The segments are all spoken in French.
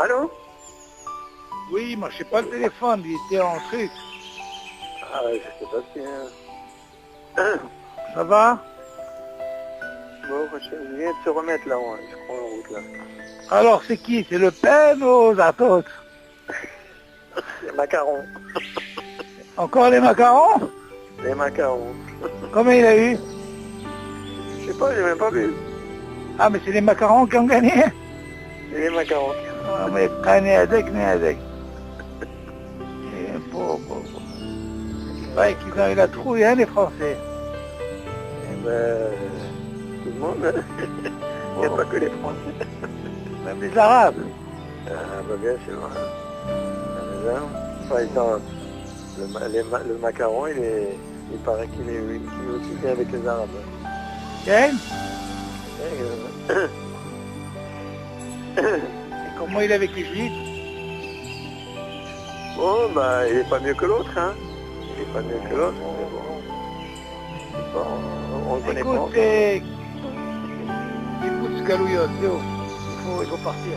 Allô? Oui, moi je sais pas le téléphone, il était en truc. Ah, je sais pas si... Ça va? Bon, je viens de se remettre là, ouais, je prends la route là. Alors c'est qui? C'est Le Pen ou Zatot? Les macarons. Encore les macarons? Les macarons. Combien il a eu? Je sais pas, j'ai même pas vu. Ah mais c'est les macarons qui ont gagné? C'est les macarons. Ah mais prenez avec. Ouais, qu'ils ont eu la trouille, hein, les Français. Eh ben, tout le monde, hein. Il n'y a pas que les Français. Même les Arabes. Ah, bah bien sûr. Hein. Par exemple, le macaron, il paraît qu'il est aussi bien avec les Arabes. Quel? Et Et comment il est avec les Juifs? bon, bah, il est pas mieux que l'autre, hein. Il est pas mieux que l'autre, mais bon. On le connaît pas. Écoute ce Galouyot, Léo. Il faut partir.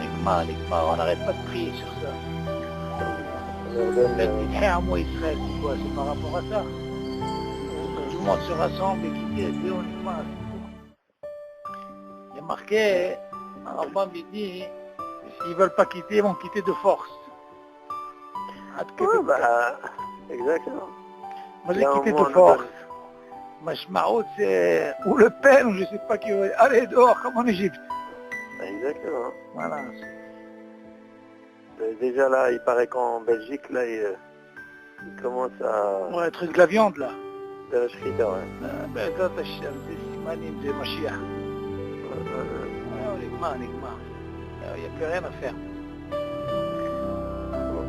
Nikma, on n'arrête pas de prier sur ça. On leur donne, Moi Israël, c'est quoi? C'est par rapport à ça. Tout le monde se rassemble et qui dit Léo, Nikma, c'est tout. Il y a marqué, Rambam il dit, s'ils veulent pas quitter, ils vont quitter de force. ouais, bah, exactement. Moi j'ai quitté de force. Mashmaout, c'est ou Le Pen, ou je sais pas qui va dire, allez dehors, comme en Égypte. Exactement. Voilà. Déjà là, il paraît qu'en Belgique, là, il commence à... Ouais, le truc de la viande là. De la shrita, ouais. Ben, ça, c'est Simanim, c'est Mashiach. Nikma. Il n'y a plus rien à faire. Bon,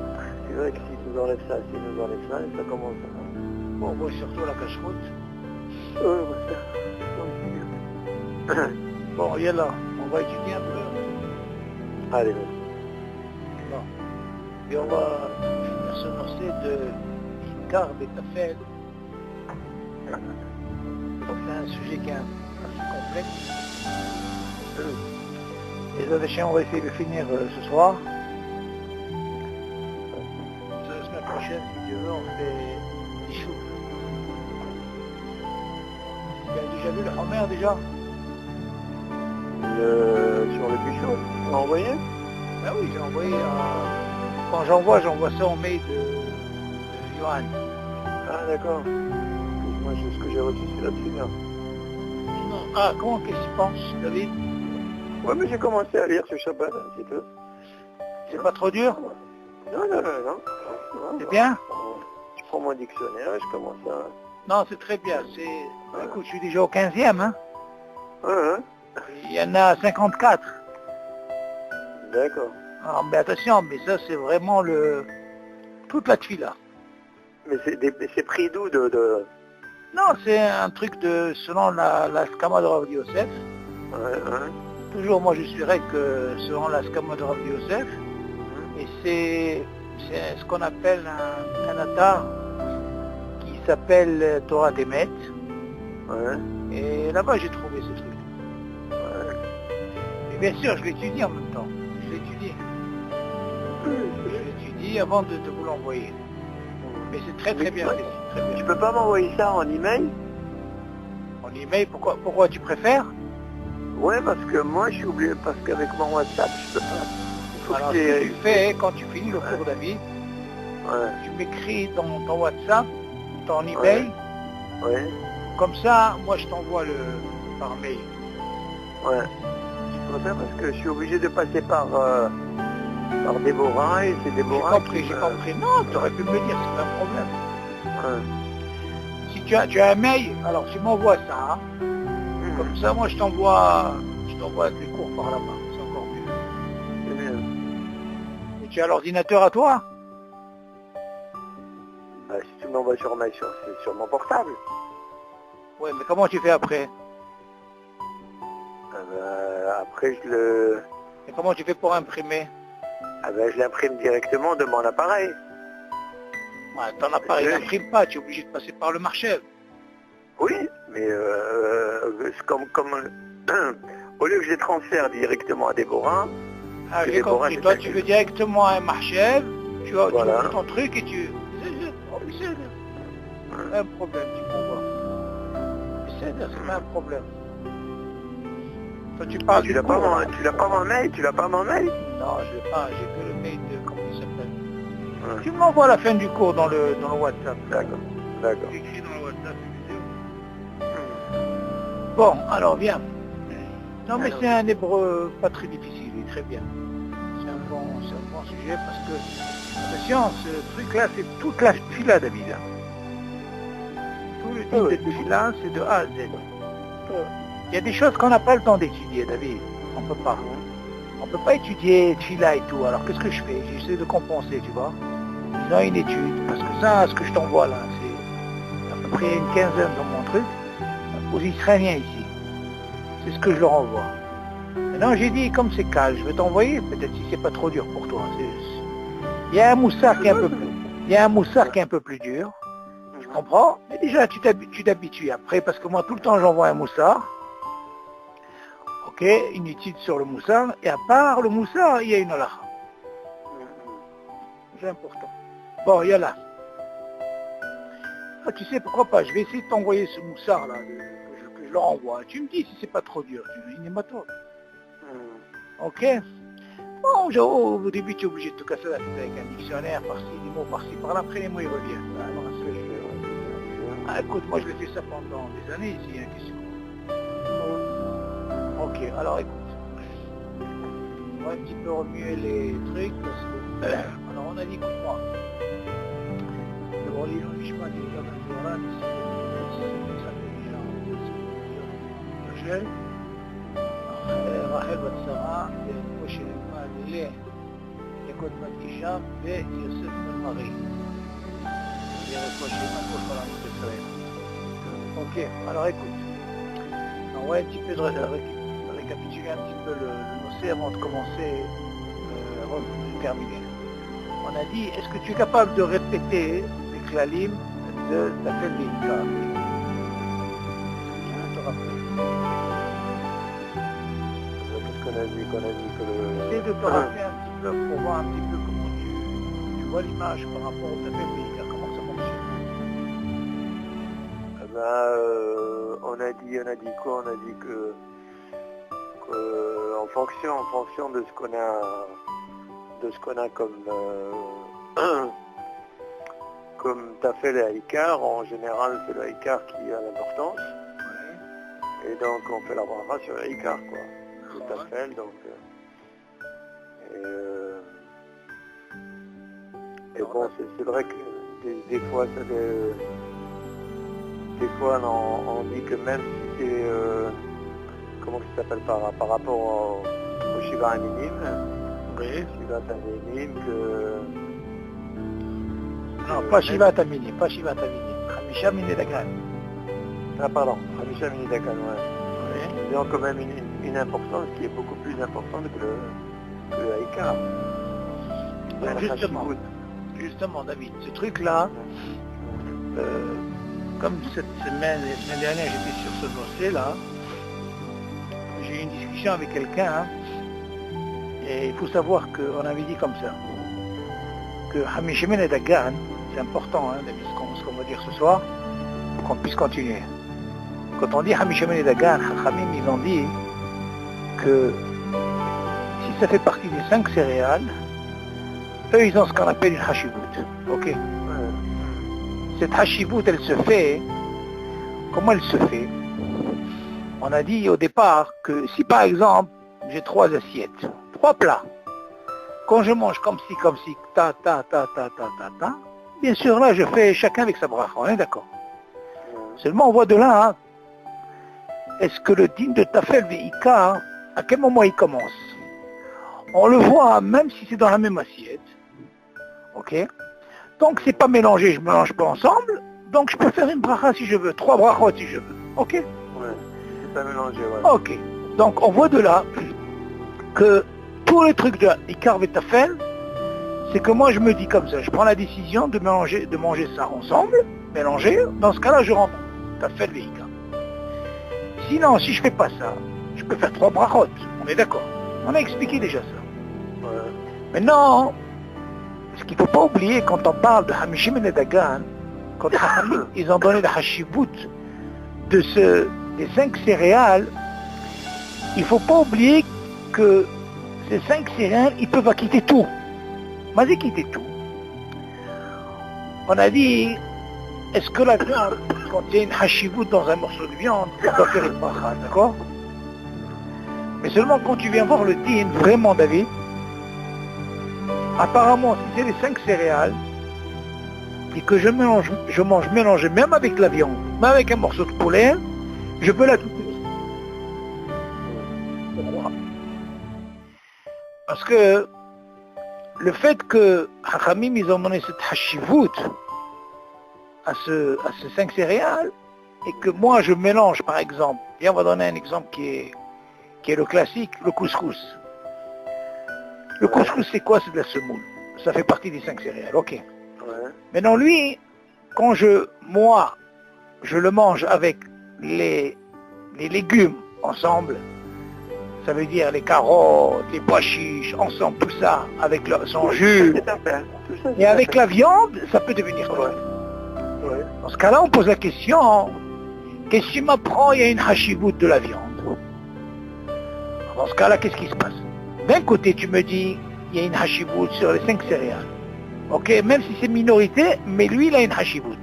c'est vrai que s'ils nous enlèvent ça, ça commence à... Bon, moi surtout la cache-route. Bon, il est là. On va étudier un peu. Allez, Bon. Et on va finir ce lancer de Icar Betafel. C'est un sujet qui est assez complexe. Et ça, on va essayer de finir ce soir. La semaine prochaine, si Dieu veut, on fait des choux. Tu as déjà vu le Homer déjà? Sur le bûcheau, tu m'as envoyé? Ben oui, j'ai envoyé quand j'envoie ça en mail de Johan. Ah d'accord. Moi ce que j'ai reçu c'est la première. Non. Ah, qu'est-ce que tu penses, David? Ouais mais j'ai commencé à lire ce Shabbat un petit peu. C'est pas trop dur? Non. C'est bien? Je prends mon dictionnaire et je commence à... Non, c'est très bien. Écoute, je suis déjà au 15e, hein? Ouais. Il y en a 54. D'accord. Alors, mais attention, mais ça c'est vraiment toute la tuile. Mais c'est pris d'où de... Non, c'est un truc selon la Skama de Rav Yosef. Ouais. Toujours, moi je suis que selon la Skama de Rav Yosef. Et c'est ce qu'on appelle un atar qui s'appelle Torah Demet. Ouais. Et là-bas j'ai trouvé ce truc. Ouais. Et bien sûr, je l'étudie en même temps. Je l'étudie avant de vous l'envoyer. Mais c'est très bien. Ouais. C'est très bien. Tu peux pas m'envoyer ça en email? En email, pourquoi tu préfères? Ouais, parce que moi je suis obligé, parce qu'avec mon WhatsApp, je peux pas. Alors, ce que tu fais, quand tu finis le cours David, tu m'écris dans ton WhatsApp, ton email. Ouais. Comme ça, moi je t'envoie par mail. Ouais. Je préfère parce que je suis obligé de passer par Déborah et c'est Déborah. J'ai compris. Non, tu aurais pu me le dire, c'est pas un problème. Ouais. Si tu as un mail, alors tu m'envoies ça. Comme ça, moi je t'envoie des cours par là-bas. C'est encore mieux. C'est mieux. Et tu as l'ordinateur à toi? Si tu m'envoies sur mon portable. Ouais, mais comment tu fais après? Après je Et comment tu fais pour imprimer? je l'imprime directement de mon appareil. Ouais, ton appareil n'imprime pas, tu es obligé de passer par le marché. Oui, mais comme au lieu que je les transfère directement à Déborah, Ah, que j'ai Déborah, compris. Toi, tu veux directement un marchev, tu Voilà. ouvres ton truc et tu... C'est pas un problème, tu m'envoies. C'est pas un problème. Toi, tu parles Tu l'as pas mon mail, Non, je l'ai pas, j'ai que le mail de... Comment il s'appelle? Ouais. Tu m'envoies la fin du cours dans le WhatsApp. D'accord, d'accord. Tu écris dans le WhatsApp une vidéo. Bon, alors viens. Non, mais Alors, c'est un hébreu pas très difficile, il est très bien. C'est un bon sujet parce que, attention, ce truc-là, c'est toute la fila, David. Tout le type de fila, c'est de A à Z. Il y a des choses qu'on n'a pas le temps d'étudier, David. On peut pas. On peut pas étudier fila et tout. Alors qu'est-ce que je fais? J'essaie de compenser, tu vois. Ils ont une étude, parce que ça, ce que je t'envoie là, c'est à peu près une quinzaine dans mon truc, aux Israéliens ici. C'est ce que je leur envoie. Maintenant, j'ai dit, comme c'est calme, je vais t'envoyer, peut-être si c'est pas trop dur pour toi. Il y a un moussard qui est un peu plus, dur, tu comprends? Mais déjà, tu t'habitues après, parce que moi, tout le temps, j'envoie un moussard. Ok, une étude sur le moussard, et à part le moussard, il y a une halakha. C'est important. Bon, il y a là. Ah, tu sais, pourquoi pas, je vais essayer de t'envoyer ce moussard là, que je leur envoie. Tu me dis si c'est pas trop dur, tu me dis, pas. Ok. Bon, au début, tu es obligé de te casser la tête avec un dictionnaire, par-ci, des mots par-ci, par-là, après les mots, ils reviennent. Ah, écoute, moi, je l'ai fait ça pendant des années, ici, hein, question. Ok, alors écoute. On va un petit peu remuer les trucs, parce que... alors, on a dit, écoute-moi. D'abord, l'île, je pas dit, comme un jour là, mais c'est ça, רחל בת שרה, משה למעלה, יעקב בת אישה ויוסף בן מרי. זה רפואה שלמה כל כל עם ישראל. Ok, alors écoute, on va un petit peu récapituler un petit peu le dossier avant de commencer, avant de terminer. On a dit, est-ce que tu es capable de répéter les klalim de la fête des Ikar? Je te rappelle. Essaye de te rappeler un petit peu pour voir un petit peu comment tu vois l'image par rapport au tapé médical, comment ça fonctionne. On a dit quoi? On a dit que en fonction de ce qu'on a comme tafel et haïkar, en général c'est le haïkar qui a l'importance. Ouais. Et donc on fait la bracha sur le haïkar, quoi. Tout à fait, donc et bon, c'est vrai que des fois on dit que même si c'est comment ça s'appelle par rapport au Shiva Aminim, oui. Shiva Aminim que non, pas Shiva Aminim, Hamisha Mini Dagan. Ah pardon, Hamisha Mini Dagan, ouais. Ils ont quand même une importance qui est beaucoup plus importante que le haïkar. Justement, David, ce truc-là, comme cette semaine dernière, j'étais sur ce dossier-là, j'ai eu une discussion avec quelqu'un, hein, et il faut savoir qu'on avait dit comme ça, que Hamishimin et Dagan, c'est important, hein, David, ce qu'on va dire ce soir, pour qu'on puisse continuer. Quand on dit Hamishimin et Dagan, Chachamim, ils ont dit que si ça fait partie des 5 céréales, eux, ils ont ce qu'on appelle une hashivut. Ok. Cette hashivut, elle se fait. Comment elle se fait? On a dit au départ que si par exemple, j'ai 3 assiettes, 3 plats, quand je mange comme ci, ta, bien sûr là, je fais chacun avec sa bracha, on est d'accord. Seulement, on voit de là, hein, est-ce que le din de Tafel Ve'ikar, à quel moment il commence? On le voit même si c'est dans la même assiette. Ok? Donc c'est pas mélangé, je ne mélange pas ensemble. Donc je peux faire une bracha si je veux, 3 brachot si je veux. Ok? Ouais, c'est pas mélangé, ouais. Ok. Donc on voit de là que tous les trucs de Ikar et Tafel, c'est que moi je me dis comme ça, je prends la décision de manger ça ensemble, mélanger. Dans ce cas-là, je rentre Tafel et Ikar. Sinon, si je fais pas ça, je tu peux faire 3 brachot. On est d'accord. On a expliqué déjà ça. Ouais. Maintenant, ce qu'il ne faut pas oublier quand on parle de Hamishim et Dagan, quand les Chachamim, ils ont donné la hashivut des 5 céréales, il ne faut pas oublier que ces 5 céréales, ils peuvent acquitter tout. Mais ils quitter tout. On a dit, est-ce que la viande, quand il y a une hashivut dans un morceau de viande, on doit faire une bracha, d'accord? Mais seulement quand tu viens voir le din, vraiment David, apparemment, si c'est les 5 céréales, et que je mange mélangé même avec la viande, même avec un morceau de poulet, je peux la couper. Pourquoi? Parce que le fait que Hachamim, ils ont donné cette hashivut à ces 5 céréales, et que moi je mélange par exemple, et on va donner un exemple qui est le classique, le couscous. Le couscous c'est quoi? C'est de la semoule. Ça fait partie des 5 céréales, ok. Ouais. Maintenant lui, quand moi, je le mange avec les légumes ensemble, ça veut dire les carottes, les pois chiches, ensemble, tout ça, avec son jus, et avec la viande, ça peut devenir quoi? Ouais. Dans ce cas-là, on pose la question, qu'est-ce que tu m'apprends, il y a une hashivut de la viande? Dans ce cas-là, qu'est-ce qui se passe? D'un côté, tu me dis, il y a une hashivut sur les 5 céréales. Ok, même si c'est minorité, mais lui, il a une hashivut.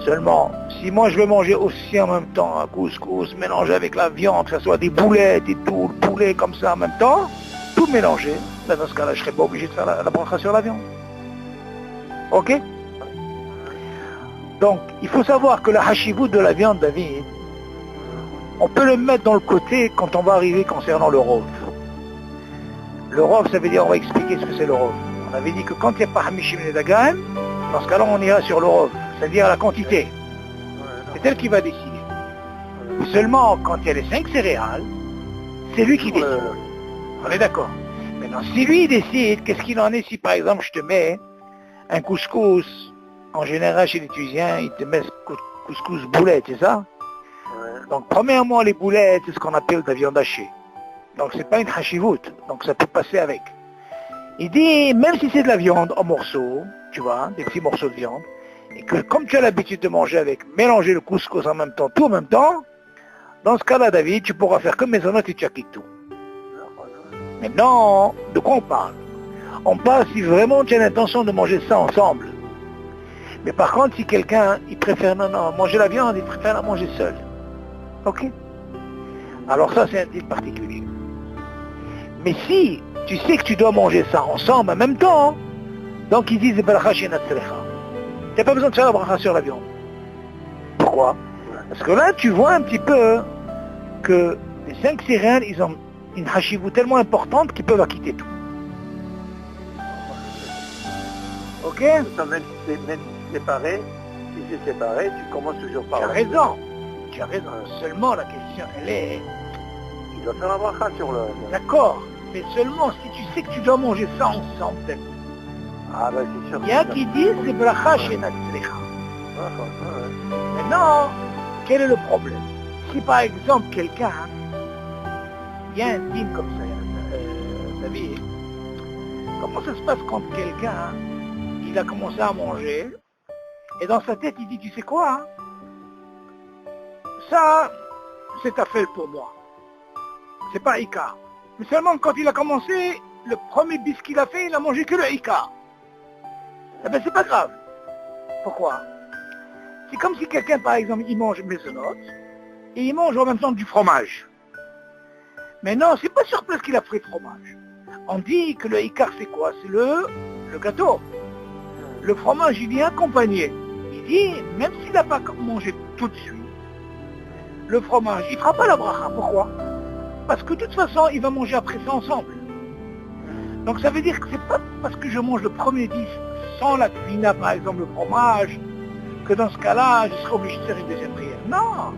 Seulement, si moi je veux manger aussi en même temps un couscous mélangé avec la viande, que ce soit des boulettes et tout, le poulet comme ça en même temps, tout mélangé, ben dans ce cas-là, je ne serais pas obligé de faire la bracha sur la viande. Ok? Donc, il faut savoir que la hashivut de la viande, David, on peut le mettre dans le côté quand on va arriver concernant le rov. Le rov, ça veut dire, on va expliquer ce que c'est le rov. On avait dit que quand il n'y a pas Hamishim et Dagan, dans ce cas-là, on ira sur le rov, c'est-à-dire la quantité. C'est elle qui va décider. Mais seulement quand il y a les 5 céréales, c'est lui qui décide. On est d'accord. Maintenant, si lui décide, qu'est-ce qu'il en est si par exemple je te mets un couscous, en général chez les Tunisiens, ils te mettent couscous boulettes, c'est ça? Donc premièrement, les boulettes, c'est ce qu'on appelle de la viande hachée. Donc c'est pas une hashivut, donc ça peut passer avec. Il dit, même si c'est de la viande en morceaux, tu vois, des petits morceaux de viande, et que comme tu as l'habitude de manger avec, mélanger le couscous en même temps, tout en même temps, dans ce cas-là, David, tu pourras faire comme maisonnat et tu acquittes tout. Maintenant, de quoi on parle? On parle si vraiment tu as l'intention de manger ça ensemble. Mais par contre, si quelqu'un, il préfère non, manger la viande, il préfère la manger seule. Ok? Alors ça, c'est un deal particulier. Mais si tu sais que tu dois manger ça ensemble en même temps, donc ils disent bracha chez Natsrecha. Tu n'as pas besoin de faire la bracha sur la viande. Pourquoi? Parce que là, tu vois un petit peu que les 5 céréales, ils ont une hashivut tellement importante qu'ils peuvent acquitter tout. Ok? Même si c'est séparé, si c'est séparé, tu commences toujours par Tu as raison. Tu as raison. Seulement, la question, elle est... Il doit faire la bracha sur le... D'accord. Mais seulement si tu sais que tu dois manger ça ensemble. Ah ben c'est sûr. Il y a qui disent c'est bracha chez Natsrecha. Ouais. Maintenant, quel est le problème? Si par exemple quelqu'un, il y a un dîme comme ça, David, comment ça se passe quand quelqu'un, il a commencé à manger, et dans sa tête il dit, tu sais quoi, hein? Ça, c'est affaire pour moi. C'est pas Ika. Mais seulement quand il a commencé, le premier bis qu'il a fait, il a mangé que le Ika. Eh bien c'est pas grave. Pourquoi? C'est comme si quelqu'un, par exemple, il mange maisonnote, et il mange en même temps du fromage. Mais non, c'est pas sur place qu'il a pris le fromage. On dit que le Icar c'est quoi? C'est le gâteau. Le fromage, il vient accompagné. Il dit, même s'il n'a pas mangé tout de suite, le fromage, il ne fera pas la bracha. Pourquoi? Parce que de toute façon, il va manger après ça ensemble. Donc ça veut dire que c'est pas parce que je mange le premier bis sans la cuina, par exemple, le fromage, que dans ce cas-là, je serai obligé de faire une deuxième prière. Non.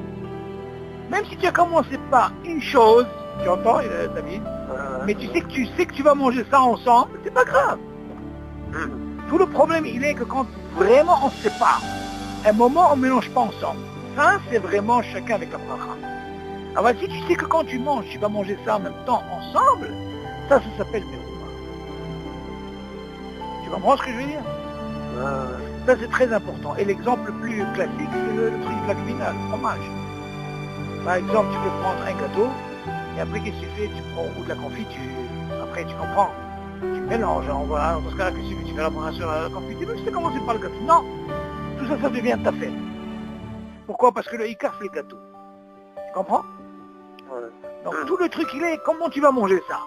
Même si tu as commencé par une chose, tu entends, David, mais tu sais que tu vas manger ça ensemble, c'est pas grave. Tout le problème, il est que quand vraiment on se sépare, à un moment, on ne mélange pas ensemble. Ça, c'est vraiment chacun avec la bracha. Alors si tu sais que quand tu manges, tu vas manger ça en même temps, ensemble, ça s'appelle Merouma. Tu comprends ce que je veux dire? Ça c'est très important. Et l'exemple le plus classique, c'est le truc de la gmina, le fromage. Par exemple, tu peux prendre un gâteau, et après qu'est-ce que tu fais? Tu prends ou de la confiture. Après tu comprends. Tu mélanges, hein, voilà. Dans ce cas-là, qu'est-ce que tu fais? Tu fais la préparation à la confiture, mais tu sais commencer par le gâteau. Non, tout ça, ça devient ta fête. Pourquoi? Parce que le Icar, c'est le gâteau. Tu comprends? Donc tout le truc, il est comment tu vas manger ça.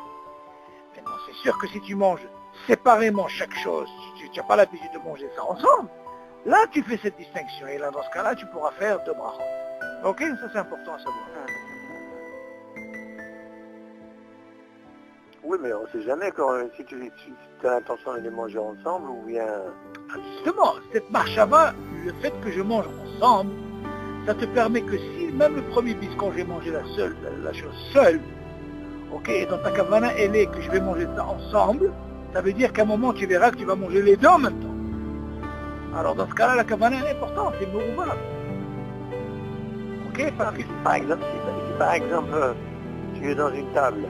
Maintenant, c'est sûr que si tu manges séparément chaque chose, tu n'as pas l'habitude de manger ça ensemble, là tu fais cette distinction. Et là, dans ce cas-là, tu pourras faire deux brachot. Ok? Ça c'est important à savoir. Oui, mais on ne sait jamais quand, si tu as l'intention de les manger ensemble ou bien... Justement, cette marchava, le fait que je mange ensemble, ça te permet que si même le premier bis quand j'ai mangé la chose seule, ok, et dans ta kavana elle est que je vais manger ça ensemble, ça veut dire qu'à un moment tu verras que tu vas manger les deux en même temps. Alors dans ce cas-là, la kavana elle est importante, c'est merouva. Ok, parce que... Par exemple, si par exemple tu es dans une table,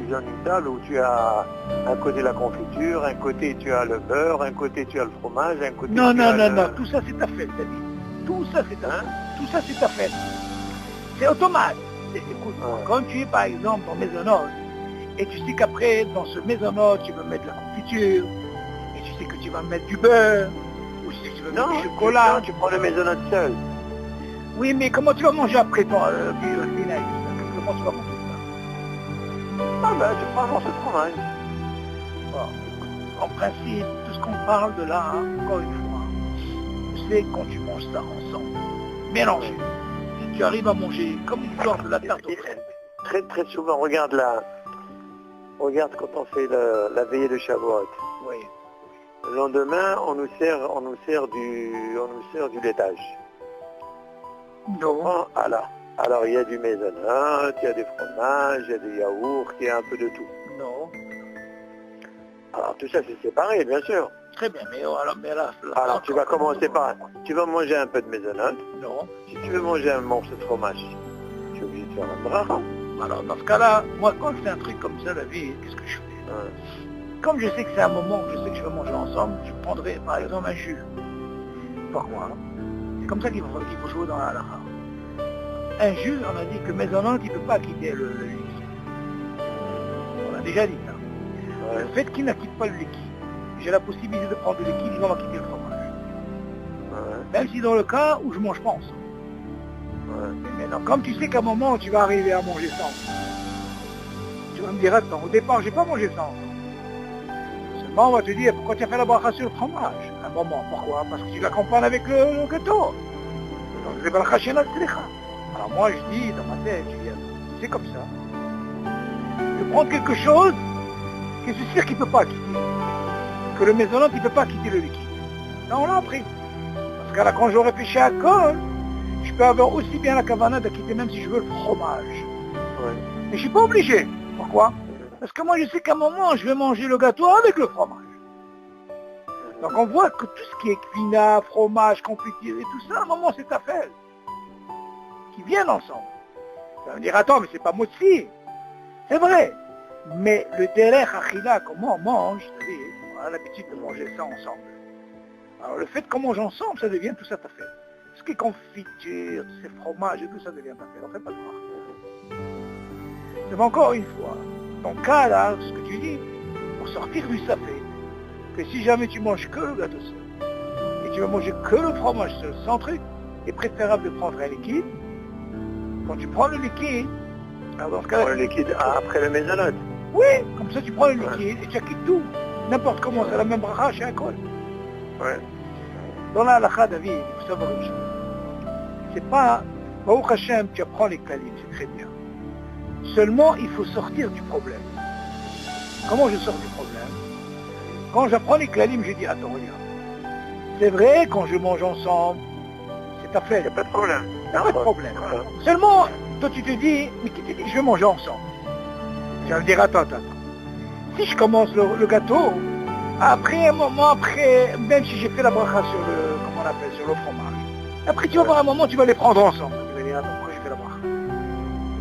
dans une table où tu as un côté la confiture, un côté tu as le beurre, un côté tu as le fromage, un côté non, tu non, as non, le... non, tout ça c'est ta fête, David. Tout ça c'est ta fête. Tout ça c'est ta fête. C'est automate. Écoute, quand tu es par exemple dans maisonnote, et tu sais qu'après dans ce maisonnote tu vas mettre de la confiture, et tu sais que tu vas mettre du beurre, ou tu sais que tu vas mettre du chocolat. Non, tu prends le maisonnote seul. Oui, mais comment tu vas manger après ton vinaigre? Comment tu vas manger? Ah ben, tu prends un morceau de fromage. Bon, en principe, tout ce qu'on parle de là, encore une fois, c'est quand tu manges ça ensemble, mélangé. Si tu arrives à manger comme une sorte de la tarte aux crèmes. Très très souvent, regarde quand on fait la veillée de Shavuot. Oui. Le lendemain, on nous sert du laitage. Non. Alors il y a du maisonnote, il y a des fromages, il y a des yaourts, il y a un peu de tout. Non. Alors tout ça c'est séparé bien sûr. Très bien, mais là, alors tu vas commencer par... Tu vas manger un peu de maisonnote. Non. Si tu veux manger un morceau de fromage, tu es obligé de faire un bracha. Alors dans ce cas-là, moi quand c'est un truc comme ça la vie, qu'est-ce que je fais? Comme je sais que c'est un moment où je sais que je vais manger ensemble, je prendrai par exemple un jus. Pourquoi? C'est comme ça qu'il faut jouer dans la halakha. Un jus, on a dit que maisonnote, il ne peut pas quitter le liquide. On a déjà dit ça. Le fait qu'il ne quitte pas le liquide, j'ai la possibilité de prendre le liquide, il va quitter le fromage. Même si dans le cas où je ne mange pas ensemble. Mais maintenant, comme tu sais qu'à un moment, tu vas arriver à manger ça ensemble, tu vas me dire, attends, au départ, je n'ai pas mangé ça ensemble. Seulement, on va te dire, pourquoi tu as fait la bracha sur le fromage? À un moment, pourquoi? Parce que tu l'accompagnes avec le gâteau. Donc, c'est bracha chez la tzlicha. Alors moi je dis dans ma tête, je dis, c'est comme ça. Je prends quelque chose que c'est sûr qu'il ne peut pas quitter. Que le maisonnote, il ne peut pas quitter le liquide. Là on l'a appris. Parce que là quand je réfléchis à col, je peux avoir aussi bien la kavana de quitter même si je veux le fromage. Mais je ne suis pas obligé. Pourquoi? Parce que moi je sais qu'à un moment je vais manger le gâteau avec le fromage. Donc on voit que tout ce qui est cuina, fromage, confiture et tout ça, à un moment c'est affaire. Qui viennent ensemble. Ça va me dire, attends, mais c'est pas motzi. C'est vrai. Mais le derech achila, comment on mange, c'est-à-dire, on a l'habitude de manger ça ensemble. Alors le fait qu'on mange ensemble, ça devient tout ça ta fait. Ce qui est confiture, ces fromages et tout ça devient ta fait. On ne fait pas de marque. C'est encore une fois, ton cas là, ce que tu dis, pour sortir du safé, que si jamais tu manges que le gâteau seul, et tu vas manger que le fromage seul, sans truc, il est préférable de prendre un liquide. Quand tu prends le liquide, alors dans ce cas-là... Tu prends le liquide après le maisonnote. Oui, comme ça tu prends le liquide et tu acquittes tout. N'importe comment, c'est la même bracha chez un col. Dans la halakha, David, il faut savoir une chose. C'est pas, Baruch Hashem, tu apprends les kalim, c'est très bien. Seulement, il faut sortir du problème. Comment je sors du problème? Quand j'apprends les kalim, je dis, attends, regarde. C'est vrai, quand je mange ensemble, c'est affaire. Il n'y a pas de problème. Pas de problème. Seulement, toi tu te dis, mais qui te dit, je vais manger ensemble. Tu vas me dire, attends. Si je commence le gâteau, après un moment, après, même si j'ai fait la bracha sur le, comment on appelle, sur le fromage, après tu vas voir un moment, tu vas les prendre ensemble. Tu vas dire, attends, pourquoi j'ai fait la bracha?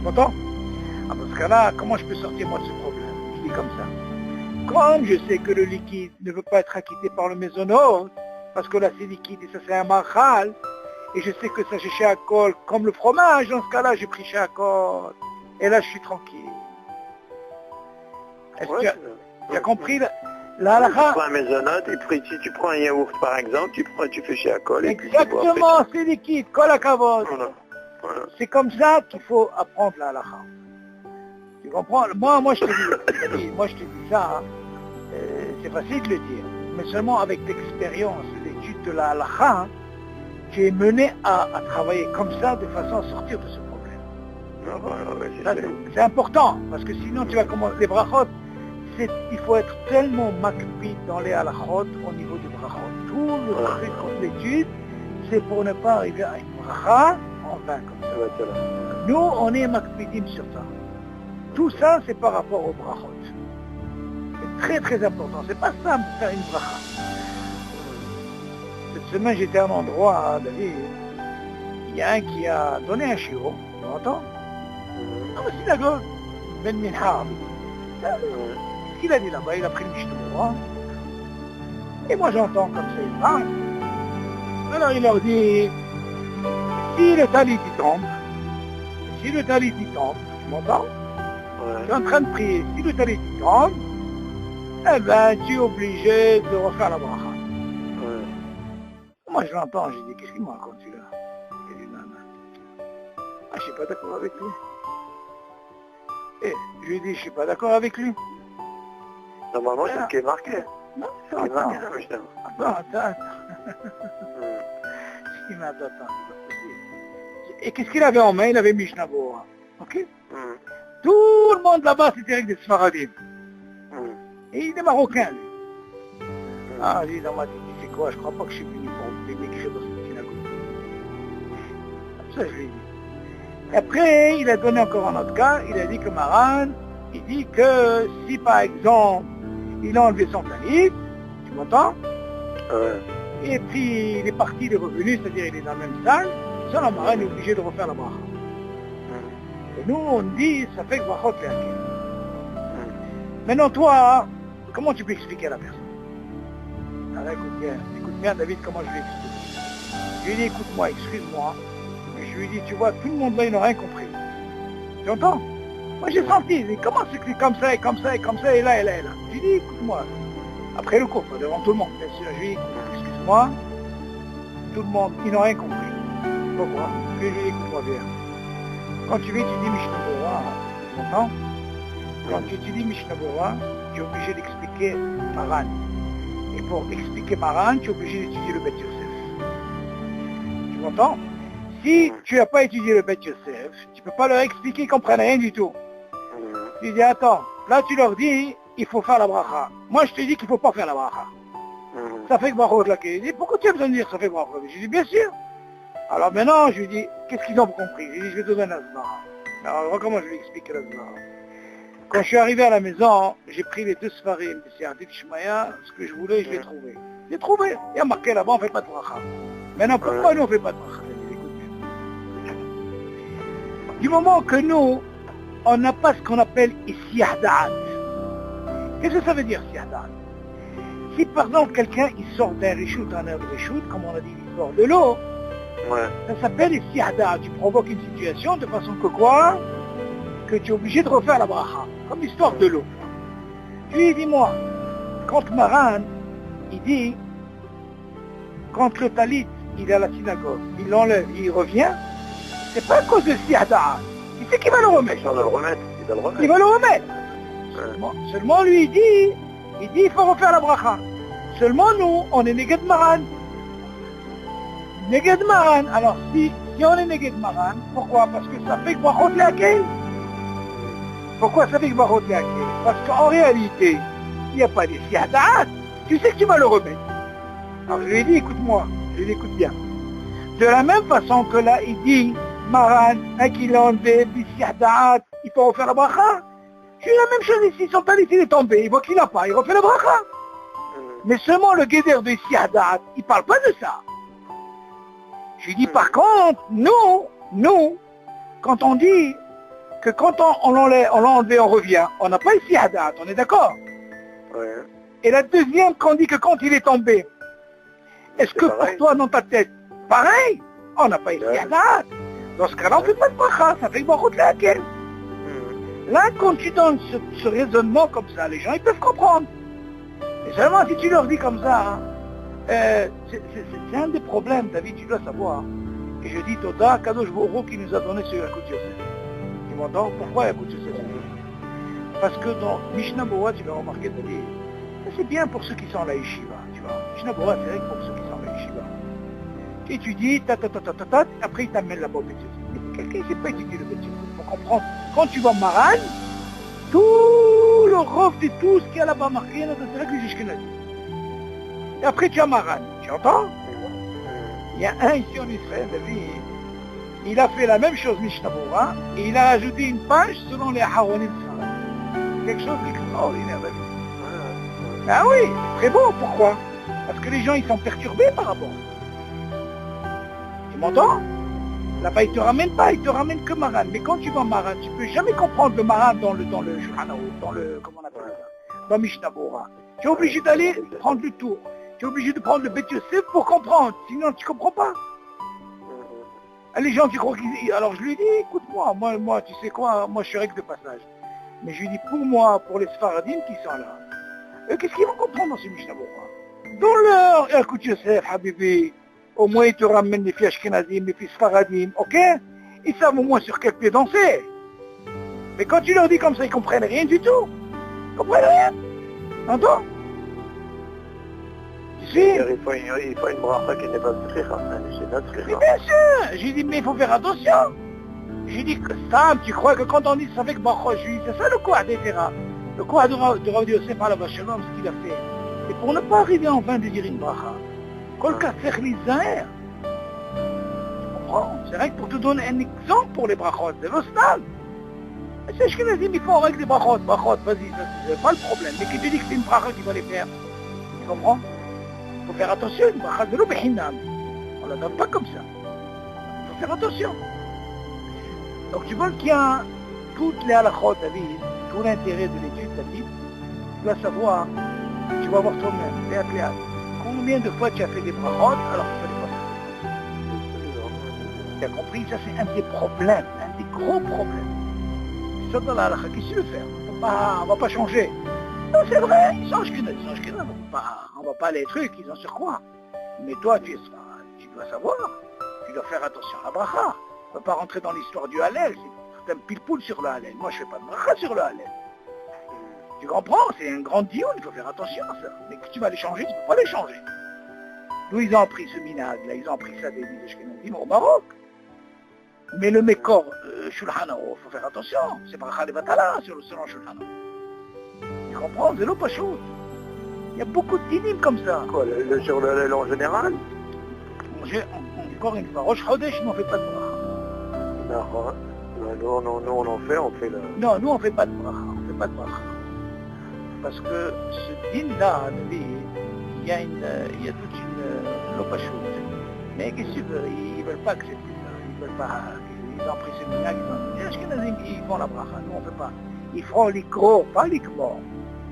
M'entends? Ah, dans ce cas-là, comment je peux sortir moi de ce problème? Je dis comme ça. Comme je sais que le liquide ne veut pas être acquitté par le mésonote, parce que là c'est liquide et ça c'est un machal, et je sais que ça c'est chez alcool comme le fromage, dans ce cas-là j'ai pris chez alcool. Et là je suis tranquille. Est-ce que tu as compris la halakha? Tu prends un mésonote et puis si tu prends un yaourt par exemple, tu fais chez alcool. Exactement, c'est liquide, kol hakavod. Voilà. C'est comme ça qu'il faut apprendre la halakha. Tu comprends? Moi je te dis ça, hein. C'est facile de le dire, mais seulement avec l'expérience, l'étude de la halakha, hein, tu es mené à travailler comme ça de façon à sortir de ce problème. C'est important, parce que sinon tu vas commencer les brachot. Il faut être tellement makpid dans les halakhot au niveau du brachot. Tout le truc qu'on étude, c'est pour ne pas arriver à une bracha en vain comme ça. Nous, on est makpidim sur ça. Tout ça, c'est par rapport au brachot. C'est très très important. C'est pas simple de faire une bracha. Cette semaine, j'étais à un endroit, David, il y a un qui a donné un shiur, tu m'entends? Dans la synagogue, Ben Minhar. Qu'est-ce qu'il a dit là-bas? Il a pris le Mishnah. Et moi j'entends comme ça, il parle. Alors il leur dit, si le talit il tombe, tu m'entends? Tu es en train de prier, si le talit il tombe, eh ben tu es obligé de refaire la bracha. Moi je l'entends, j'ai dit, qu'est-ce qu'il me raconte celui-là? Il dit, non. Ah, je suis pas d'accord avec lui. Et je lui ai dit, je suis pas d'accord avec lui. Normalement, c'est ce qui est marqué. Non, c'est ce qui est marqué dans le Mishnah. Attends. Et qu'est-ce qu'il avait en main? Il avait Mishnah Bora. Ok? Tout le monde là-bas, c'était avec des Sfaradim. Et il est marocain, lui. Ah, lui, dans ma tête, il fait quoi? Je crois pas que je suis venu pour m'écrire dans cette synagogue. Ça, je lui ai dit. Et après, il a donné encore un autre cas. Il a dit que Maran, il dit que si, par exemple, il a enlevé son talit, tu m'entends? Et puis il est parti, il est revenu, c'est-à-dire il est dans la même salle, ça la Maran est obligé de refaire la bracha. Et nous on dit, ça fait que brachot le'akel. Maintenant toi, comment tu peux expliquer à la personne? Alors écoute bien David, comment je lui explique. Je lui ai dit, écoute-moi, excuse-moi, mais je lui ai dit, tu vois, tout le monde là, il n'a rien compris. Tu entends? Moi j'ai senti, comment c'est que c'est comme ça, et comme ça, et comme ça, et là, et là, et là. J'ai dit, écoute-moi, après le cours, devant tout le monde, bien sûr, je lui ai dit, excuse-moi, tout le monde, ils n'ont rien compris. Pourquoi? Parce que je lui ai dit, écoute-moi bien. Quand tu étudies Mishnah Bora, tu comprends? Quand tu étudies Mishnah Bora, tu es obligé d'expliquer Maran. Et pour expliquer Maran, tu es obligé d'étudier le Bet Yosef. Tu m'entends? Si tu n'as pas étudié le Bet Yosef, tu ne peux pas leur expliquer, ils ne comprennent rien du tout. Tu dis, attends, là tu leur dis, il faut faire la bracha. Moi je te dis qu'il ne faut pas faire la bracha. Ça fait que brachot là. Il dit, pourquoi tu as besoin de dire ça fait brachot? Je dis, bien sûr. Alors maintenant, je lui dis, qu'est-ce qu'ils ont compris? Je lui dis, je vais te donner la zmara. Alors comment je lui explique la zmara? Quand je suis arrivé à la maison, j'ai pris les deux sfarim de Siyati Shmaya, ce que je voulais, je l'ai trouvé. J'ai trouvé. Il y a marqué là-bas, on ne fait pas de bracha. Maintenant, pourquoi nous on ne fait pas de bracha? Du moment que nous, on n'a pas ce qu'on appelle Siyahdat. Qu'est-ce que ça veut dire Siyahdat? Si par exemple quelqu'un il sort d'un reshoot, un air de reshoot, comme on a dit l'histoire de l'eau, ça s'appelle Siyahdat. Tu provoques une situation de façon que quoi? Que tu es obligé de refaire la bracha, comme l'histoire de l'eau. Puis dis-moi, quand Maran, il dit, quand le talit, il est à la synagogue, il l'enlève, il revient, c'est pas à cause de Siyahdat. Qui c'est qui va le remettre? Il va le remettre. Seulement lui, il dit, il faut refaire la bracha. Seulement nous, on est Neged Maran. Neged Maran. Alors si on est Neged Maran, pourquoi? Parce que ça fait que brachot le'akel. Pourquoi ça fait que brachot le'akel? Parce qu'en réalité, il n'y a pas de Siyahdat. Tu sais que tu vas le remettre. Alors je lui ai dit, écoute-moi, je lui ai dit, écoute bien. De la même façon que là, il dit, Maran, qu'il a enlevé, Siyahdat, il faut refaire la bracha. C'est la même chose ici, son talit il est tombé, il voit qu'il n'a pas, il refait la bracha. Mais seulement le guédère de Siyahdat, il ne parle pas de ça. Je lui dis par contre, nous, quand on dit que quand on l'a enlevé, on revient, on n'a pas ici Hadat, on est d'accord? Ouais. Et la deuxième, qu'on dit que quand il est tombé, est-ce que pour toi, dans ta tête, pareil, on n'a pas ici Hadat? Dans ce cas-là, on ne fait pas de bracha, ça fait Baruch laquelle. Là, quand tu donnes ce raisonnement comme ça, les gens, ils peuvent comprendre. Et seulement si tu leur dis comme ça, c'est un des problèmes, David, tu dois savoir. Et je dis Toda, Kadosh Baruch Hu qui nous a donné ce Yakut Yosef. Tu m'entends? Pourquoi Yakut Yosef? Parce que dans Mishnah Berurah, tu vas remarquer, David, c'est bien pour ceux qui sont à la yeshiva, tu vois. Mishnah Berurah, c'est vrai pour ceux qui sont à la yeshiva. Tu étudies, après il t'amène là-bas au Beit Yosef. Quelqu'un ne sait pas étudier le Beit Yosef. Il faut comprendre. Quand tu vas Maran, tout le rof de tout ce qu'il y a là-bas marqué, c'est vrai que les Ashkenazim. Et après tu as Maran, tu entends? Il y a un ici en Israël, David, il a fait la même chose, Mishnah Berurah, et il a ajouté une page selon les Haronim Sfarad. Quelque chose d'extraordinaire, David. Ah oui, très beau, pourquoi? Parce que les gens, ils sont perturbés par rapport. Tu m'entends? Là-bas, il te ramène pas, il te ramène que Maran. Mais quand tu vas Maran, tu peux jamais comprendre le Maran dans le Shulchan Aruch, dans le, comment on appelle ça? Dans Mishnah Berurah. Tu es obligé d'aller prendre le tour. Tu es obligé de prendre le Beit Yosef pour comprendre, sinon tu ne comprends pas. Les gens, tu crois qu'ils... Alors je lui dis, écoute-moi, moi, tu sais quoi, moi je suis règle de passage. Mais je lui dis, pour moi, pour les Sfaradim qui sont là, qu'est-ce qu'ils vont comprendre dans ce Mishnah Berurah? Dans leur Yakut Yosef, Habibi, au moins ils te ramènent les filles Ashkenazim, les filles Sfaradim, ok? Ils savent au moins sur quel pied danser. Mais quand tu leur dis comme ça, ils ne comprennent rien du tout. Ils ne comprennent rien. Entends? Il faut une bracha qui n'est pas tzricha, c'est notre tzricha. Mais bien sûr, j'ai dit mais il faut faire attention. J'ai dit que Sam, tu crois que quand on dit ça avec bracha, je lui dis c'est ça le quoi d'Etera. Le quoi de Rav Yosef Alav Shalom, ce qu'il a fait. Et pour ne pas arriver en vain de dire une bracha, kol kasech lizaher. Tu comprends? C'est vrai que pour te donner un exemple pour les brachot, c'est l'ostal. C'est ce qu'il a dit, il faut en règle des brachot, vas-y, ça c'est pas le problème. Mais qui te dit que c'est une bracha qui va les faire? Tu comprends? Il faut faire attention, une bracha de l'eau behinam. On ne la donne pas comme ça. Il faut faire attention. Donc tu vois qu'il y a toutes les halachot, David, tout l'intérêt de l'étude, David, tu dois savoir, tu vas voir toi-même, léat, combien de fois tu as fait des brachot alors que tu ne fallait pas faire. Tu as compris? Ça c'est un des problèmes, un des gros problèmes. Ça dans la halacha, qu'est-ce que tu veux faire? On ne va pas changer. Non, c'est vrai, ils sont ashkenazes, on va pas les trucs, ils ont sur quoi. Mais toi, tu dois savoir, tu dois faire attention à la bracha. On ne va pas rentrer dans l'histoire du Hallel, c'est un pile-poule sur le Hallel. Moi, je ne fais pas de bracha sur le Hallel. Tu comprends? C'est un grand dion, il faut faire attention à ça. Mais que tu vas les changer, tu ne peux pas les changer. D'où ils ont appris ce minag, là, ils ont appris ça des ashkenazim au Maroc. Mais le Mekor, Shulchan Aruch, il faut faire attention, c'est bracha de Vatala selon Shulchan Aruch. Tu comprends? C'est l'eau pas chaude. Il y a beaucoup de dinim comme ça. Quoi, sur le Hallel en général? Encore une fois, Rosh Chodesh, nous on ne fait pas de bracha. Non, nous on en fait, on fait le... Non, nous on ne fait pas de bracha, on fait pas de bracha. Parce que ce din-là, il y a toute une l'eau pas chaude. Mais qu'est-ce que tu veux? Ils ne veulent pas accepter ça. Ils veulent pas... Ils ont pris ce minag, les Ashkenazim, ils font la bracha, nous on ne fait pas. Ils feront l'ikro, pas l'ikmor.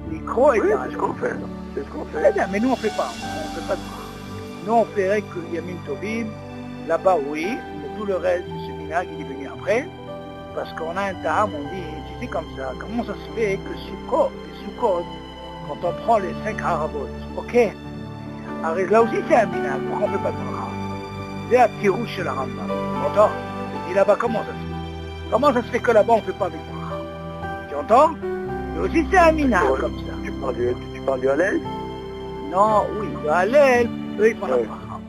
L'ikro est c'est ce qu'on fait. C'est ce qu'on fait. Mais nous on ne fait pas. On ne fait pas de bracha. Nous on ferait que Yamin Tovim, là-bas oui, mais tout le reste de ce minag, il est venu après. Parce qu'on a un ta'am, on dit, tu sais comme ça, comment ça se fait que Sukkot, quand on prend les 5 harabot, ok? Alors là aussi c'est un minag, pourquoi on ne fait pas de bracha? C'est un petit rouge chez la Rambam. Tu entends? Il dit là-bas comment ça se fait? Comment ça se fait que là-bas on ne fait pas avec bracha? Tu entends? Mais aussi c'est un minag comme ça. Tu parles du Hallel? Non, oui, le Hallel, eux ils font la bracha.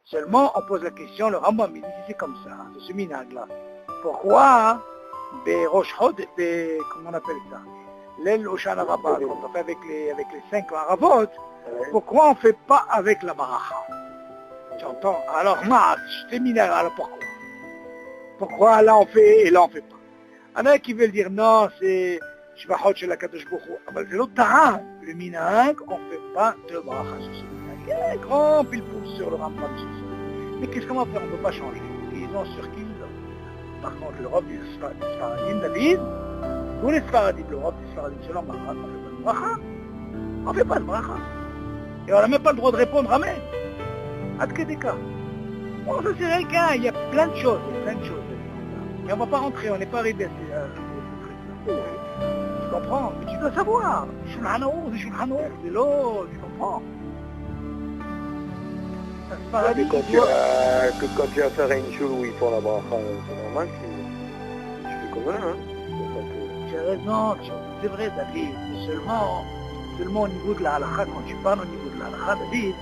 Seulement on pose la question, le Rambam il dit c'est comme ça, c'est ce minag-là. Pourquoi Rosh Chodesh, comment on appelle ça? L'El Oshan Rabbah, quand on fait avec les 5 haravot, pourquoi on ne fait pas avec la bracha? Tu entends? Alors, c'est minag, alors pourquoi? Pourquoi là on fait et là on ne fait pas? Il y en a qui veulent dire non, c'est Shvachot shel HaKadosh Baruch Hu. Mais c'est l'autre ta'am. Le minag, on ne fait pas de bracha sur ce minag. Il y a un grand pile-poule sur le Rambam sur ça. Mais qu'est-ce qu'on va faire? On ne peut pas changer. Ils ont sur qui ils ont. par contre, l'Europe des Sfaradim, David, tous les Sfaradim, l'Europe des Sfaradim, selon Marat, on ne fait pas de bracha. Et on n'a même pas le droit de répondre Amen. À que des cas. Bon, ça c'est rien qu'un, il y a plein de choses, Mais on ne va pas rentrer, on n'est pas arrivé à ce truc-là. Tu comprends? Mais tu dois savoir. Shulchan Aruch, c'est l'eau, tu comprends? Quand tu vas faire une chose où ils font la bracha, c'est normal que tu fais comme eux, hein. Tu as raison, c'est vrai David, mais seulement au niveau de la halakha, quand tu parles au niveau de la halakha, David,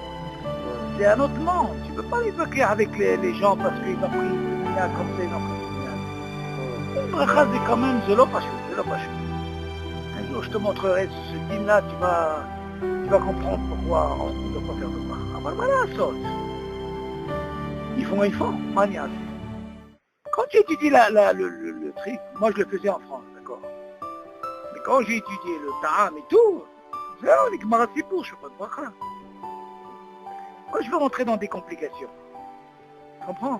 c'est un autre monde. Tu ne peux pas évoquer avec les gens parce qu'ils ont pris le signal comme ça, ils ont pris le signal. Une bracha, c'est quand même de l'eau pas chaud. Un jour, je te montrerai ce dîme-là, tu vas comprendre pourquoi on ne doit pas faire de bracha. Voilà, ça. Ils font, manias. Quand tu étudies le truc, moi je le faisais en France, d'accord. Mais quand j'ai étudié le ta'am et tout, c'est les Gemara Sipour, je ne fais pas de bracha. Moi je veux rentrer dans des complications. Tu comprends?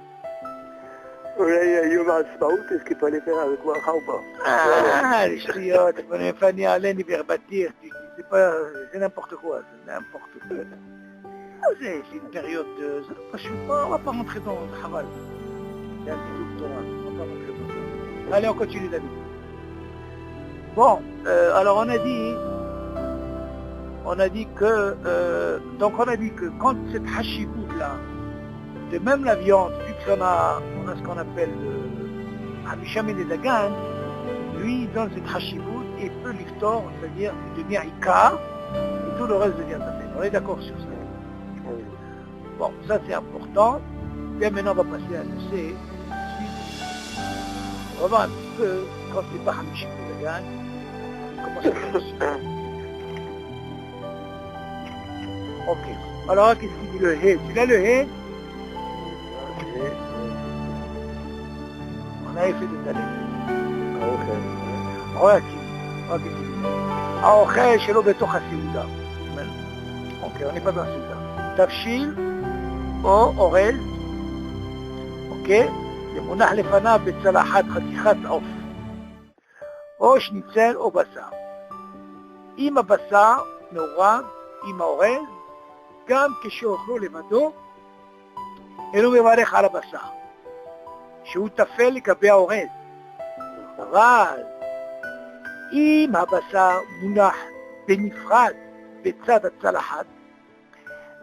Yom HaAtzmaut, est-ce qu'il fallait faire avec bracha ou pas? Ah, les ch'riotes, Fanny Allen, il va bâtir, c'est n'importe quoi, c'est une période de... on va pas rentrer dans le Haval. C'est un petit peu de Torah, on va pas rentrer dans ça. Allez, on continue d'amis. Bon, alors on a dit que quand cette hashibut là, de même la viande, vu qu'on a ce qu'on appelle le Hamisham et les Dagan, lui dans cette hashibut, il peut l'iftor, c'est-à-dire devenir ikar, et tout le reste devient tafel. On est d'accord sur ça? Bon, ça c'est important. Bien maintenant on va passer à l'essai. On va voir un petit peu, quand c'est pas Hamisham et les Dagan, comment ça fonctionne. Ok. Alors, qu'est-ce qu'il dit le hé? Tu l'as le hé? On avait fait des années. Aochel, shelo betoch ha-seuda. Ok, on n'est pas dans Seuda. Tafshil, או אורז, אוקיי? למונח לפניו בצלחת חתיכת עוף. או שניצל או בשר. עם הבשר מעורב, עם האורז, גם כשאוכלו לבדו, אינו מברך על הבשר, שהוא טפל לגבי האורז. אבל אם הבשר מונח בנפרד בצד הצלחת,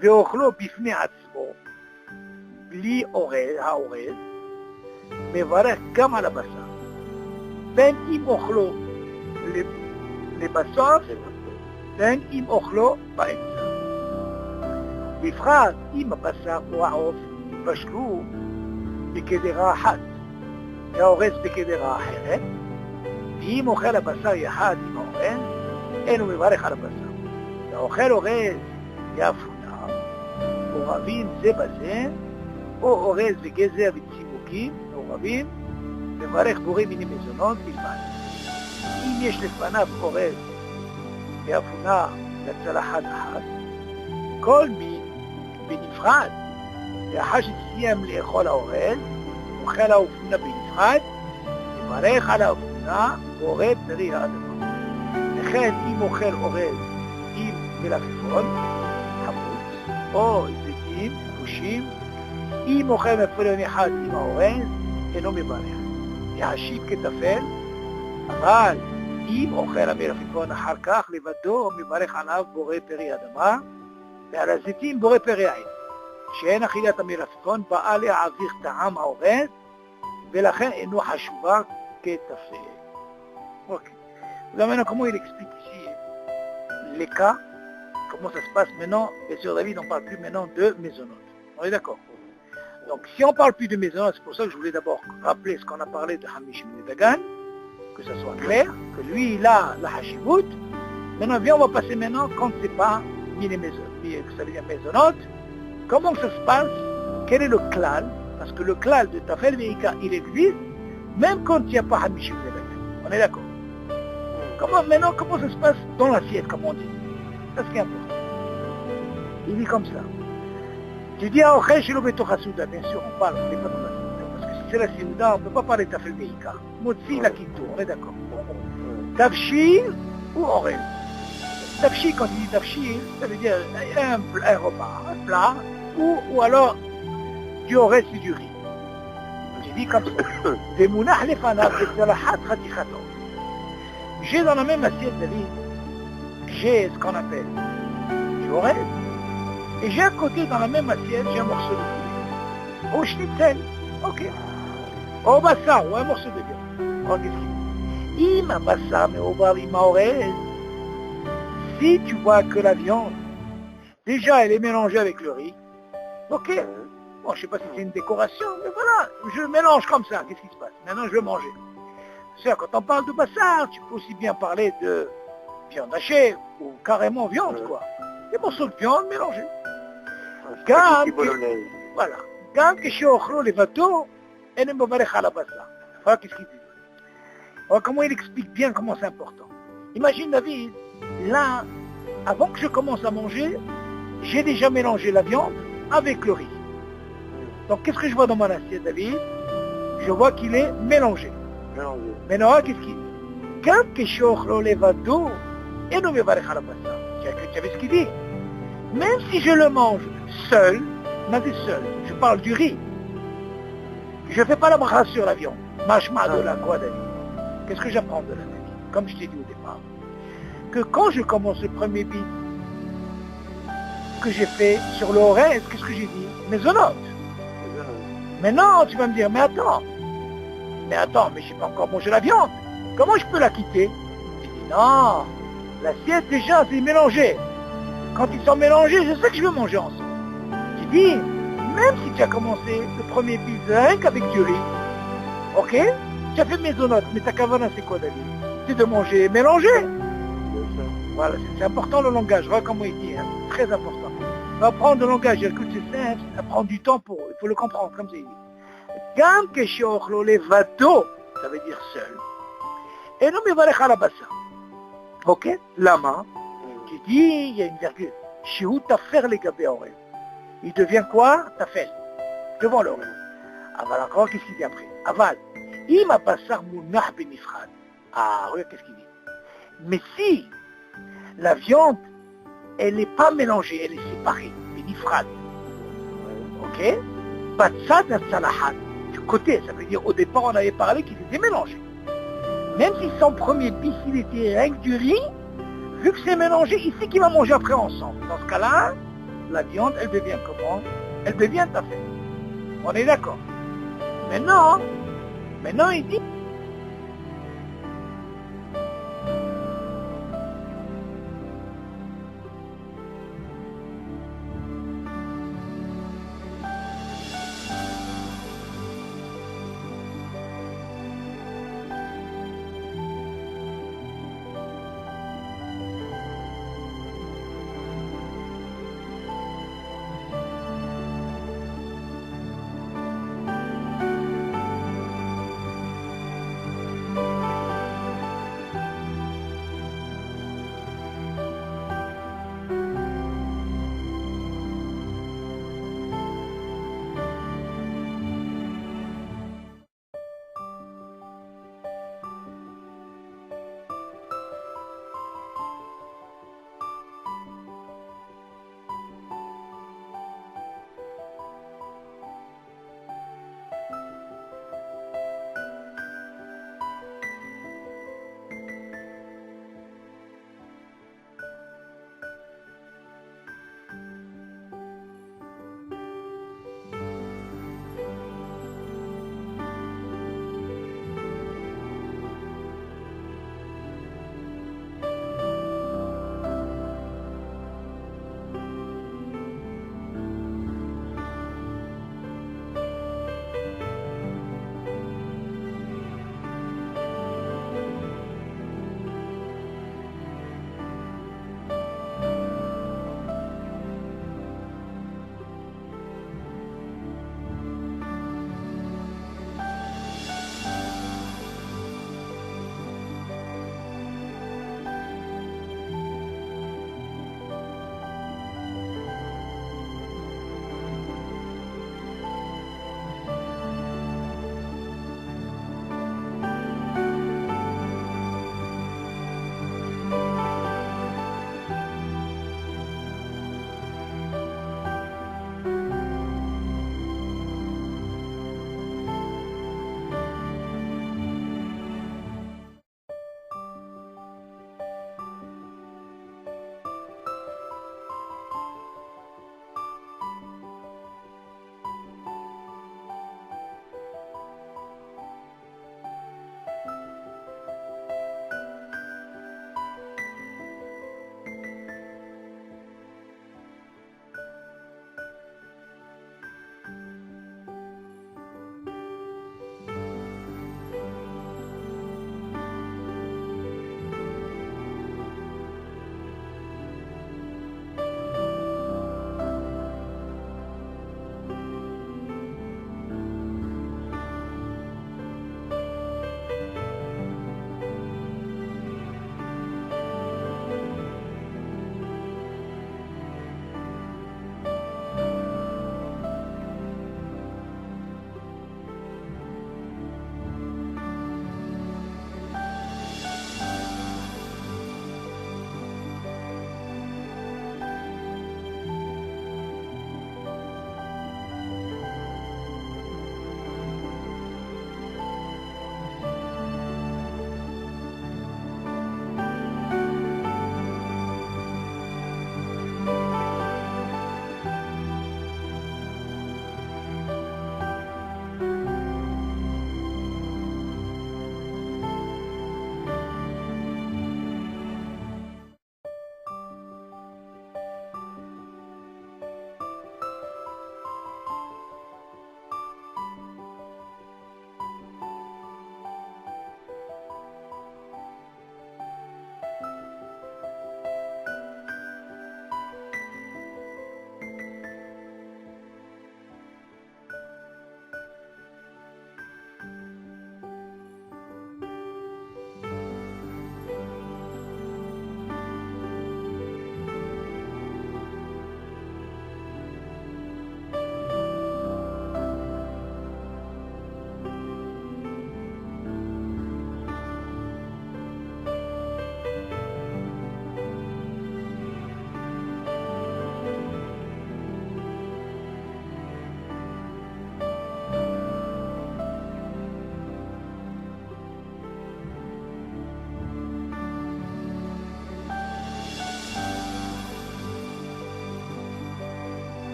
ואוכלו בפני עצמו, בלי האורז, מברך גם על הבשר. בין אם אוכלו לבסוף, בין אם אוכלו באמצע. בפרט אם הבשר או העוף בשלו בקדרה אחת, והאורז בקדרה אחרת, ואם אוכל הבשר יחד עם האורז, אינו מברך על הבשר. והאוכל אורז יפונה, מעורבים זה בזה, או אורז וגזר וצימוקים מעורבים, מברך בורא מיני מזונות בלבד. אם יש לפניו אורז ואפונה לצלחת אחת, כל מין בנפרד, לאחר שסיים לאכול האורז, אוכל האפונה בנפרד, מברך על האפונה בורא פרי האדמה. לכן אם אוכל אורז עם מלפפון, חמוץ, או זיתים, גושים, אם אוכל מלפפון אחד עם האורז, אינו מברך. יעשיב כתפל, אבל אם אוכל המלפפון אחר כך לבדו, מברך עליו בורא פרי אדמה, ועל הזיתים בורא פרי עץ. שאין אכילת המלפפון באה להעביר טעם האורז, ולכן אינו חשובה כתפל. Ok. Là maintenant, comment il explique ici les cas, comment ça se passe maintenant, et sur David, on ne parle plus maintenant de maisonnotes. On est d'accord? Donc si on ne parle plus de maisonnotes, c'est pour ça que je voulais d'abord rappeler ce qu'on a parlé de Hamish ibn Dagan, que ça soit clair, que lui il a la hashibut. Maintenant, on va passer maintenant quand c'est pas que ça veut dire maisonnotes. Comment ça se passe? Quel est le klal? Parce que le klal de Tafel Veika, il existe, même quand il n'y a pas Hamish ibn Dagan. On est d'accord? Maintenant, comment ça se passe dans l'assiette, comme on dit? C'est ce qui est important. Il dit comme ça. Tu dis à Ochel Shelo Betoch ha-Seuda, bien sûr, on parle, on n'est pas dans la Seuda, parce que si c'est la Seuda, on ne peut pas parler de Tafel Beika. Motzi la Kinto, on est d'accord. Tafshil ou Orel. Tafshil, quand il dit Tafshil, ça veut dire un repas, un plat, ou alors du Orel, c'est du riz. J'ai dit comme ça. Des mounah lefanav, des salahat khatichato. J'ai dans la même assiette, David, j'ai ce qu'on appelle du Orel, et j'ai à côté, dans la même assiette, j'ai un morceau de poulet. Au schnitzel, ok. Au bassar, ou un morceau de viande. Oh, qu'est-ce qu'il dit? Ima bassar, mais au bar, ima Orel. Si tu vois que la viande, déjà elle est mélangée avec le riz, ok. Bon, je ne sais pas si c'est une décoration, mais voilà, je mélange comme ça, qu'est-ce qui se passe? Maintenant, je vais manger. C'est-à-dire, quand on parle de bassar, tu peux aussi bien parler de viande hachée, ou carrément viande, quoi. Des morceaux de viande mélangés. Voilà. Gam que chez Ochlo, les vatos, et ne me à la bassar. Voilà, qu'est-ce qu'il dit? Alors, comment il explique bien comment c'est important. Imagine, David, là, avant que je commence à manger, j'ai déjà mélangé la viande avec le riz. Donc, qu'est-ce que je vois dans mon assiette, David? Je vois qu'il est mélangé. Maintenant, qu'est-ce qu'il dit? Quand que shochle levado, et non me varech à la bassa. Tu as vu ce qu'il dit? Même si je le mange seul, je parle du riz. Je ne fais pas la bracha sur la viande. Mashma de la quoi, David? Qu'est-ce que j'apprends de la David? Comme je t'ai dit au départ. Que quand je commence le premier bit que j'ai fait sur le Horez, qu'est-ce que j'ai dit? Mésonote. Mais non, tu vas me dire, mais attends, mais je n'ai pas encore mangé la viande. Comment je peux la quitter? Je dis, non, l'assiette déjà, c'est mélangé. Quand ils sont mélangés, je sais que je vais manger ensemble. Je dis, même si tu as commencé le premier bit avec du riz, ok? Tu as fait mésonote, mais ta kavana, c'est quoi, David? C'est de manger mélangé. Voilà, c'est important le langage, voilà comment il dit, hein. Très important. Apprendre le langage, écoute, c'est simple, ça prend du temps pour eux, il faut le comprendre, comme ça il dit. Gam que shiochlo levado, ça veut dire seul. Et non, mais varech à la bassa. Ok? Lama, tu dis, il y a une virgule. Shihu tafer les gabé orel. Il devient quoi? Tafer. Devant l'orel. Aval encore, qu'est-ce qu'il dit après? Aval. Ima bassar mounah benifrad. Ah, regarde, qu'est-ce qu'il dit? Mais si la viande, elle n'est pas mélangée, elle est séparée, benifrad. Ok? Batsad al-salahat. Du côté, ça veut dire au départ on avait parlé qu'ils étaient mélangés. Même si son premier bis il était rien que du riz, vu que c'est mélangé, il sait qu'il va manger après ensemble. Dans ce cas-là, la viande, elle devient comment? Elle devient tafel. On est d'accord. Maintenant, il dit